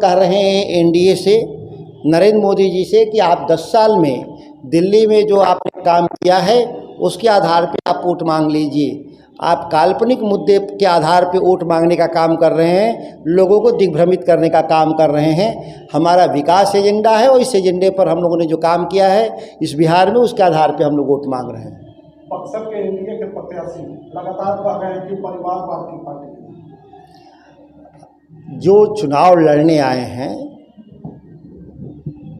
कह रहे हैं एनडीए से, नरेंद्र मोदी जी से कि आप 10 साल में दिल्ली में जो आपने काम किया है उसके आधार पे आप वोट मांग लीजिए। आप काल्पनिक मुद्दे के आधार पे वोट मांगने का काम कर रहे हैं, लोगों को दिग्भ्रमित करने का काम कर रहे हैं। हमारा विकास एजेंडा है और इस एजेंडे पर हम लोगों ने जो काम किया है इस बिहार में, उसके आधार पे हम लोग वोट मांग रहे हैं। बक्सर के एनडीए के प्रत्याशी लगातार कह रहे हैं कि परिवारवाद की पार्टी जो चुनाव लड़ने आए हैं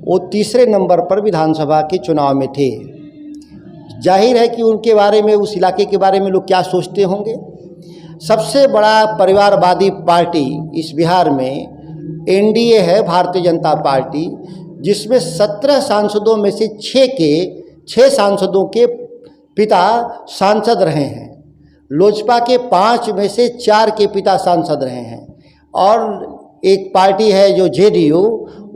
वो तीसरे नंबर पर विधानसभा के चुनाव में थे। जाहिर है कि उनके बारे में, उस इलाके के बारे में लोग क्या सोचते होंगे। सबसे बड़ा परिवारवादी पार्टी इस बिहार में एनडीए है, भारतीय जनता पार्टी, जिसमें 17 सांसदों में से 6 सांसदों के पिता सांसद रहे हैं। लोजपा के 5 में से 4 के पिता सांसद रहे हैं और एक पार्टी है जो जेडीयू,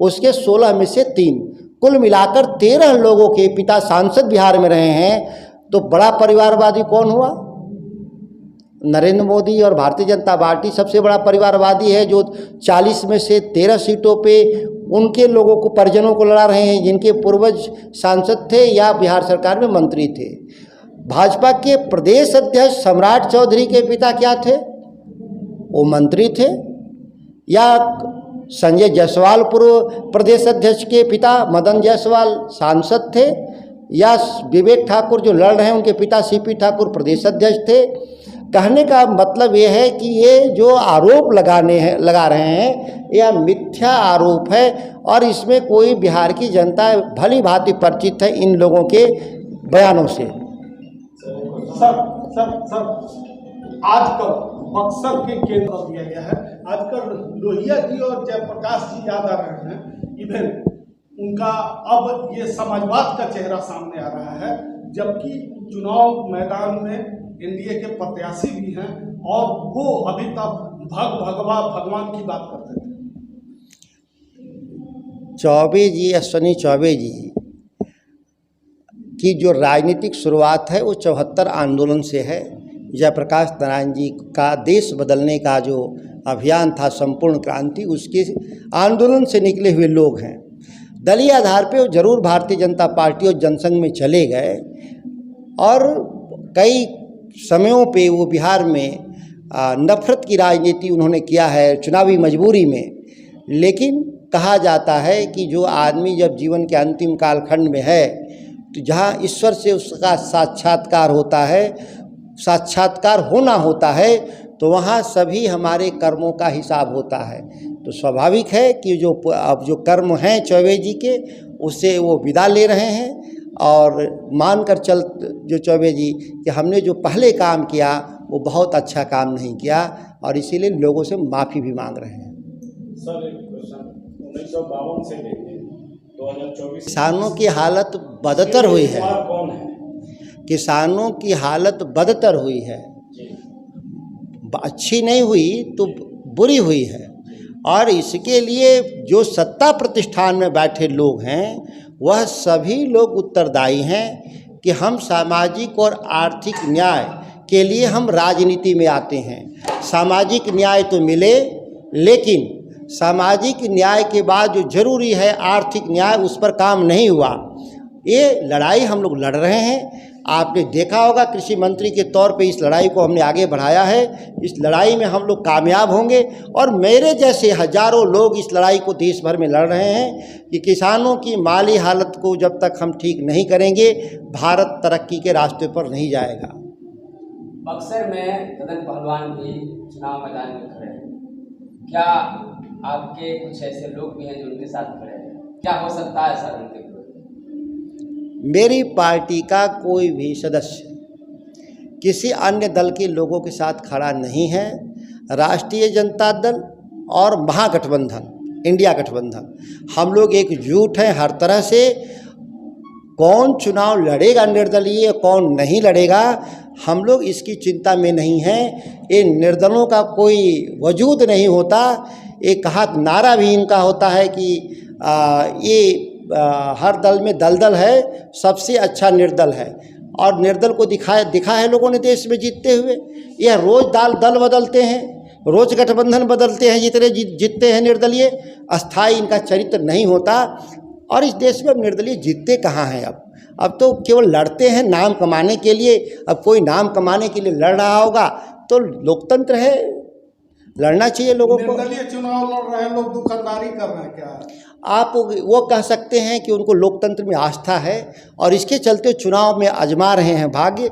उसके 16 में से 3, कुल मिलाकर 13 लोगों के पिता सांसद बिहार में रहे हैं। तो बड़ा परिवारवादी कौन हुआ? नरेंद्र मोदी और भारतीय जनता पार्टी सबसे बड़ा परिवारवादी है, जो 40 में से 13 सीटों पे उनके लोगों को, परिजनों को लड़ा रहे हैं जिनके पूर्वज सांसद थे या बिहार सरकार में मंत्री थे। भाजपा के प्रदेश अध्यक्ष सम्राट चौधरी के पिता क्या थे? वो मंत्री थे। या संजय जायसवाल पूर्व प्रदेश अध्यक्ष के पिता मदन जायसवाल सांसद थे। या विवेक ठाकुर जो लड़ रहे हैं उनके पिता सीपी ठाकुर प्रदेश अध्यक्ष थे। कहने का मतलब ये है कि ये जो आरोप लगा रहे हैं यह मिथ्या आरोप है और इसमें कोई बिहार की जनता भली भांति परिचित है इन लोगों के बयानों से। सर आजकल बक्सर के केंद्र दिया गया है। आजकल लोहिया जी और जयप्रकाश जी याद आ रहे हैं। इवन उनका अब ये समाजवाद का चेहरा सामने आ रहा है, जबकि चुनाव मैदान में एनडीए के प्रत्याशी भी हैं और वो अभी तक भगवान की बात करते थे। चौबे जी, अश्विनी चौबे जी की जो राजनीतिक शुरुआत है वो 74 आंदोलन से है। जयप्रकाश नारायण जी का देश बदलने का जो अभियान था, संपूर्ण क्रांति, उसके आंदोलन से निकले हुए लोग हैं। दलीय आधार पे वो जरूर भारतीय जनता पार्टी और जनसंघ में चले गए और कई समयों पे वो बिहार में नफरत की राजनीति उन्होंने किया है चुनावी मजबूरी में। लेकिन कहा जाता है कि जो आदमी जब जीवन के अंतिम कालखंड में है तो जहाँ ईश्वर से उसका साक्षात्कार होता है, साक्षात्कार होना होता है, तो वहाँ सभी हमारे कर्मों का हिसाब होता है। तो स्वाभाविक है कि अब जो कर्म हैं चौबे जी के, उससे वो विदा ले रहे हैं और मानकर चल जो चौबे जी कि हमने जो पहले काम किया वो बहुत अच्छा काम नहीं किया और इसीलिए लोगों से माफ़ी भी मांग रहे हैं। सर एक क्वेश्चन, 1952 से लेकर 2024 किसानों की हालत बदतर हुई है। कौन है? किसानों की हालत बदतर हुई है, अच्छी नहीं हुई तो बुरी हुई है। और इसके लिए जो सत्ता प्रतिष्ठान में बैठे लोग हैं वह सभी लोग उत्तरदायी हैं कि हम सामाजिक और आर्थिक न्याय के लिए हम राजनीति में आते हैं। सामाजिक न्याय तो मिले, लेकिन सामाजिक न्याय के बाद जो जरूरी है आर्थिक न्याय, उस पर काम नहीं हुआ। ये लड़ाई हम लोग लड़ रहे हैं। आपने देखा होगा कृषि मंत्री के तौर पे इस लड़ाई को हमने आगे बढ़ाया है। इस लड़ाई में हम लोग कामयाब होंगे और मेरे जैसे हजारों लोग इस लड़ाई को देश भर में लड़ रहे हैं कि किसानों की माली हालत को जब तक हम ठीक नहीं करेंगे भारत तरक्की के रास्ते पर नहीं जाएगा। बक्सर में ददन पहलवान भी चुनाव मैदान में खड़े हैं, क्या आपके कुछ ऐसे लोग भी हैं जो उनके साथ खड़े हैं? क्या हो सकता है सर उनके? मेरी पार्टी का कोई भी सदस्य किसी अन्य दल के लोगों के साथ खड़ा नहीं है। राष्ट्रीय जनता दल और महागठबंधन, इंडिया गठबंधन, हम लोग एकजुट हैं हर तरह से। कौन चुनाव लड़ेगा निर्दलीय, कौन नहीं लड़ेगा, हम लोग इसकी चिंता में नहीं हैं। ये निर्दलों का कोई वजूद नहीं होता। एक नारा भी इनका होता है कि ये हर दल में दलदल है, सबसे अच्छा निर्दल है। और निर्दल को दिखा है लोगों ने देश में जीतते हुए। यह रोज दल बदलते हैं, रोज गठबंधन बदलते हैं, जितने जीतते हैं निर्दलीय, अस्थाई इनका चरित्र नहीं होता। और इस देश में अब निर्दलीय जीतते कहाँ हैं? अब तो केवल लड़ते हैं नाम कमाने के लिए। अब कोई नाम कमाने के लिए लड़ रहा होगा तो लोकतंत्र है, लड़ना चाहिए लोगों को। निर्दलीय चुनाव लड़ रहे हैं लोग, दुकानदारी कर रहे हैं क्या? आप वो कह सकते हैं कि उनको लोकतंत्र में आस्था है और इसके चलते चुनाव में आजमा रहे हैं भाग्य।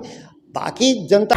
बाकी जनता